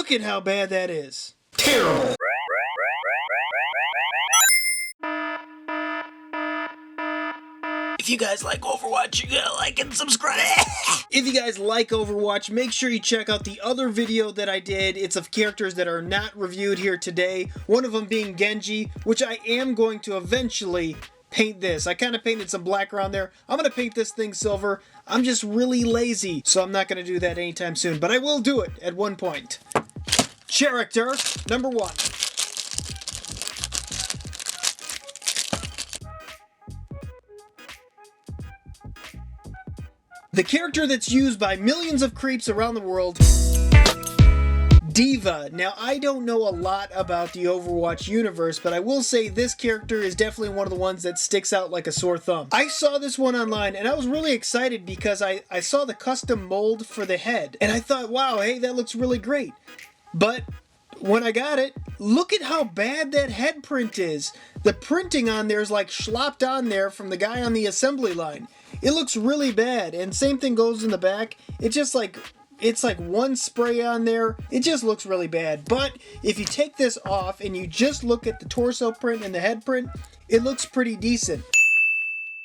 Look at how bad that is. Terrible. If you guys like Overwatch, you gotta like and subscribe. If you guys like Overwatch, make sure you check out the other video that I did. It's of characters that are not reviewed here today. One of them being Genji, which I am going to eventually paint this. I kind of painted some black around there. I'm going to paint this thing silver. I'm just really lazy, so I'm not going to do that anytime soon, but I will do it at one point. Character number 1. The character that's used by millions of creeps around the world, Diva. Now, I don't know a lot about the Overwatch universe, but I will say this character is definitely one of the ones that sticks out like a sore thumb. I saw this one online, and I was really excited because I saw the custom mold for the head, and I thought, wow, hey, that looks really great. But when I got it, look at how bad that head print is. The printing on there is like slopped on there from the guy on the assembly line. It looks really bad, and same thing goes in the back. It's like one spray on there. It just looks really bad. But if you take this off and you just look at the torso print and the head print, it looks pretty decent.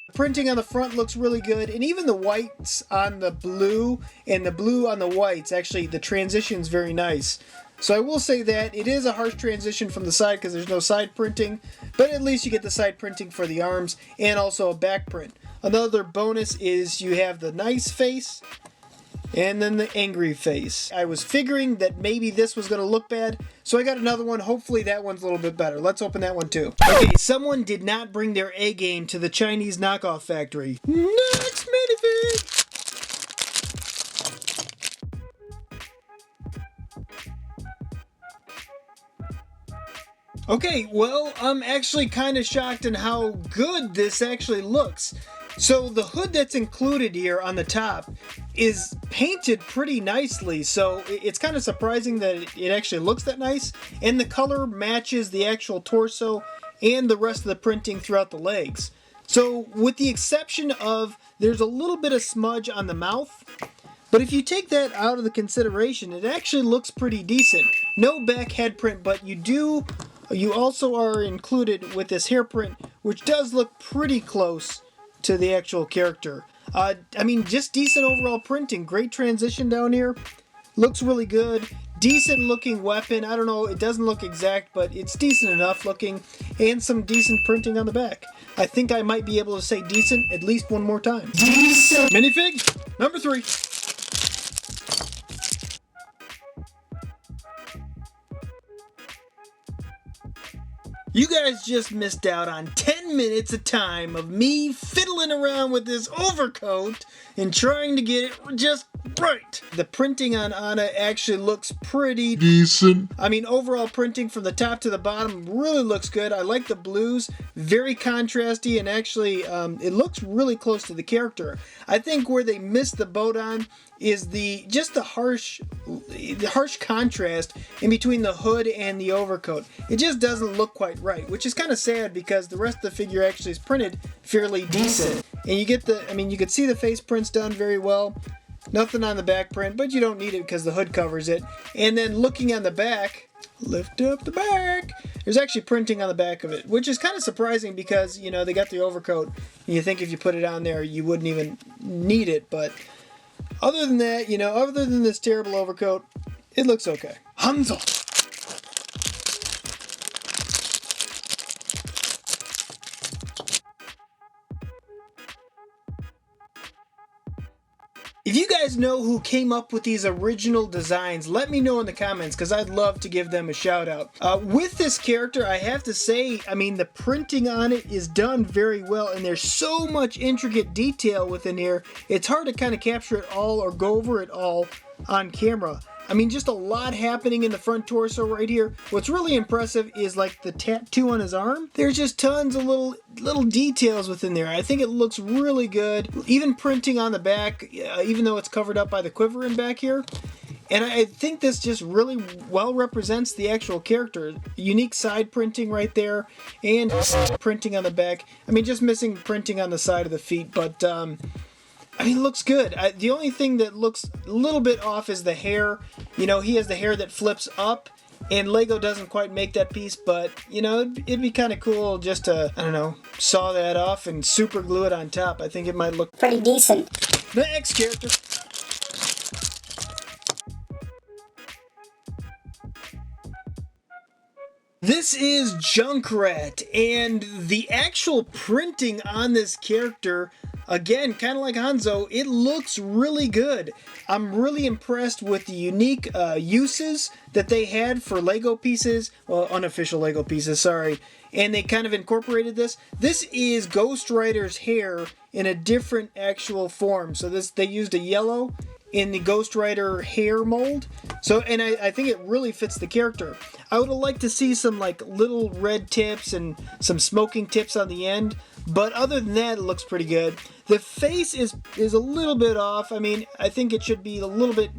The printing on the front looks really good, and even the whites on the blue and the blue on the whites, actually the transition's very nice. So I will say that it is a harsh transition from the side because there's no side printing, but at least you get the side printing for the arms and also a back print. Another bonus is you have the nice face and then the angry face. I was figuring that maybe this was going to look bad, so I got another one. Hopefully that one's a little bit better. Let's open that one too. Okay, someone did not bring their A game to the Chinese knockoff factory. Next minifig! Okay, well, I'm actually kind of shocked in how good this actually looks. So the hood that's included here on the top is painted pretty nicely, so it's kind of surprising that it actually looks that nice, and the color matches the actual torso and the rest of the printing throughout the legs. So with the exception of there's a little bit of smudge on the mouth, but if you take that out of the consideration, it actually looks pretty decent. No back head print, but you also are included with this hair print, which does look pretty close to the actual character. I mean, just decent overall printing. Great transition down here. Looks really good. Decent looking weapon. I don't know, it doesn't look exact, but it's decent enough looking. And some decent printing on the back. I think I might be able to say decent at least one more time. Decent. Minifig number 3. You guys just missed out on 10 minutes of time of me fiddling around with this overcoat and trying to get it just right. The printing on Anna actually looks pretty decent. I mean, overall printing from the top to the bottom really looks good. I like the blues, very contrasty, and actually it looks really close to the character. I think where they missed the boat on is the harsh contrast in between the hood and the overcoat. It just doesn't look quite right, which is kind of sad because the rest of the figure actually is printed fairly decent. And you get you can see the face prints done very well. Nothing on the back print, but you don't need it because the hood covers it. And then looking on the back, lift up the back, there's actually printing on the back of it, which is kind of surprising because, you know, they got the overcoat. And you think if you put it on there, you wouldn't even need it, but other than that, you know, other than this terrible overcoat, it looks okay. Hanzo. If you guys know who came up with these original designs, let me know in the comments because I'd love to give them a shout out. With this character, I have to say, I mean, the printing on it is done very well, and there's so much intricate detail within here, it's hard to kind of capture it all or go over it all on camera. I mean, just a lot happening in the front torso right here. What's really impressive is like the tattoo on his arm. There's just tons of little details within there. I think it looks really good. Even printing on the back, even though it's covered up by the quiver in back here. And I think this just really well represents the actual character. Unique side printing right there and printing on the back. I mean, just missing printing on the side of the feet, but I mean, it looks good. The only thing that looks a little bit off is the hair. You know, he has the hair that flips up, and LEGO doesn't quite make that piece, but, you know, it'd be kind of cool just to, I don't know, saw that off and super glue it on top. I think it might look pretty decent. Next character. This is Junkrat, and the actual printing on this character, again, kind of like Hanzo, it looks really good. I'm really impressed with the unique uses that they had for LEGO pieces, well, unofficial LEGO pieces, sorry, and they kind of incorporated this. This is Ghost Rider's hair in a different actual form. So they used a yellow in the Ghost Rider hair mold. So, and I think it really fits the character. I would have liked to see some like little red tips and some smoking tips on the end, but other than that, it looks pretty good. The face is a little bit off. I mean, I think it should be a little bit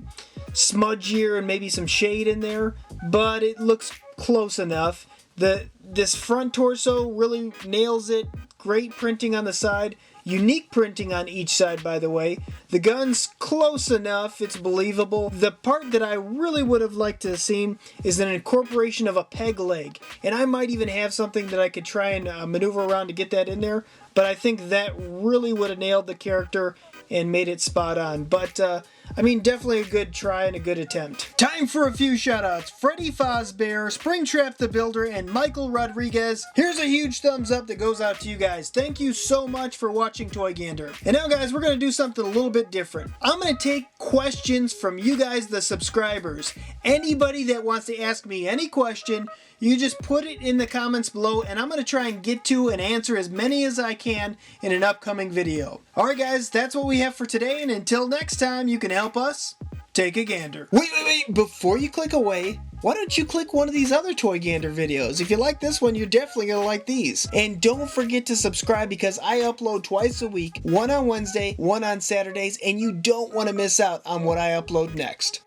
smudgier and maybe some shade in there, but it looks close enough. This front torso really nails it. Great printing on the side. Unique printing on each side, by the way. The gun's close enough, it's believable. The part that I really would have liked to have seen is an incorporation of a peg leg. And I might even have something that I could try and maneuver around to get that in there. But I think that really would have nailed the character and made it spot on. But, I mean, definitely a good try and a good attempt. Time for a few shoutouts. Freddy Fazbear, Springtrap the Builder, and Michael Rodriguez. Here's a huge thumbs up that goes out to you guys. Thank you so much for watching Toy Gander. And now, guys, we're going to do something a little bit different. I'm going to take questions from you guys, the subscribers. Anybody that wants to ask me any question, you just put it in the comments below, and I'm going to try and get to and answer as many as I can in an upcoming video. Alright guys, that's what we have for today, and until next time, you can help us take a gander. Wait, before you click away, why don't you click one of these other Toy Gander videos? If you like this one, you're definitely going to like these. And don't forget to subscribe because I upload twice a week, one on Wednesday, one on Saturdays, and you don't want to miss out on what I upload next.